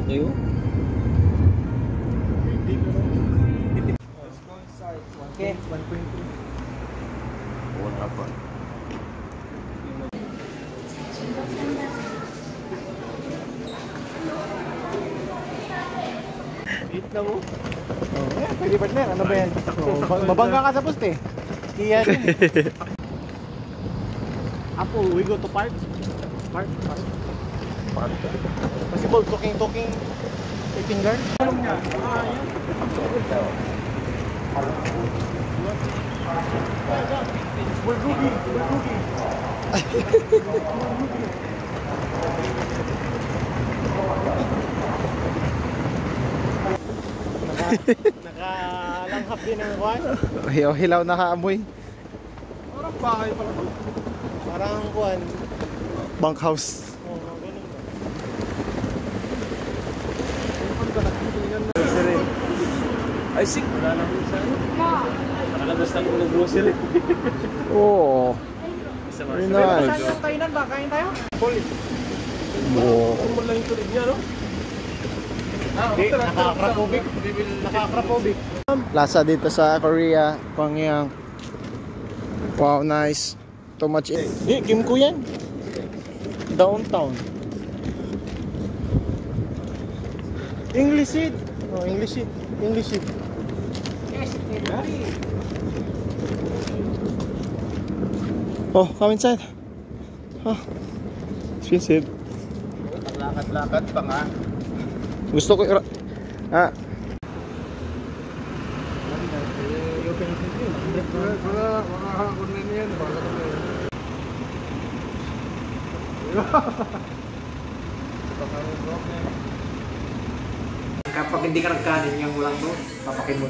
Laki oh. Let's go inside. 1.2. Wala pa. Eat na mo. Pwede partner, ano ba yan? Mabangga ka sa poste. Kaya din. Apo, we go to park. Park. Possible talking finger. We're Ruby. Nakalanghap din ang kuwan. Hilaw na kaamoy. Parang bahay pala to. Parang kuwan. Bunkhouse. Oo, ganun ba? Ay, sik. Wala lang sa ano. Nakalabas lang ng grocery. Oh. Very nice. Saan yung kainan ba? Kain tayo? Fully. Oh. Ano lang yung tulig niya, no? Nakaka-phobic. Plaza dito sa Korea, Pyongyang. Wow, nice. Too much. Kim ko yan. Downtown. English seat. Oh, English seat. Oh, come inside. Oh, expensive. Lakad-lakad pa nga. Gusto ko ah. Kapag hindi ka nagkanin yung walang to, papakin mo.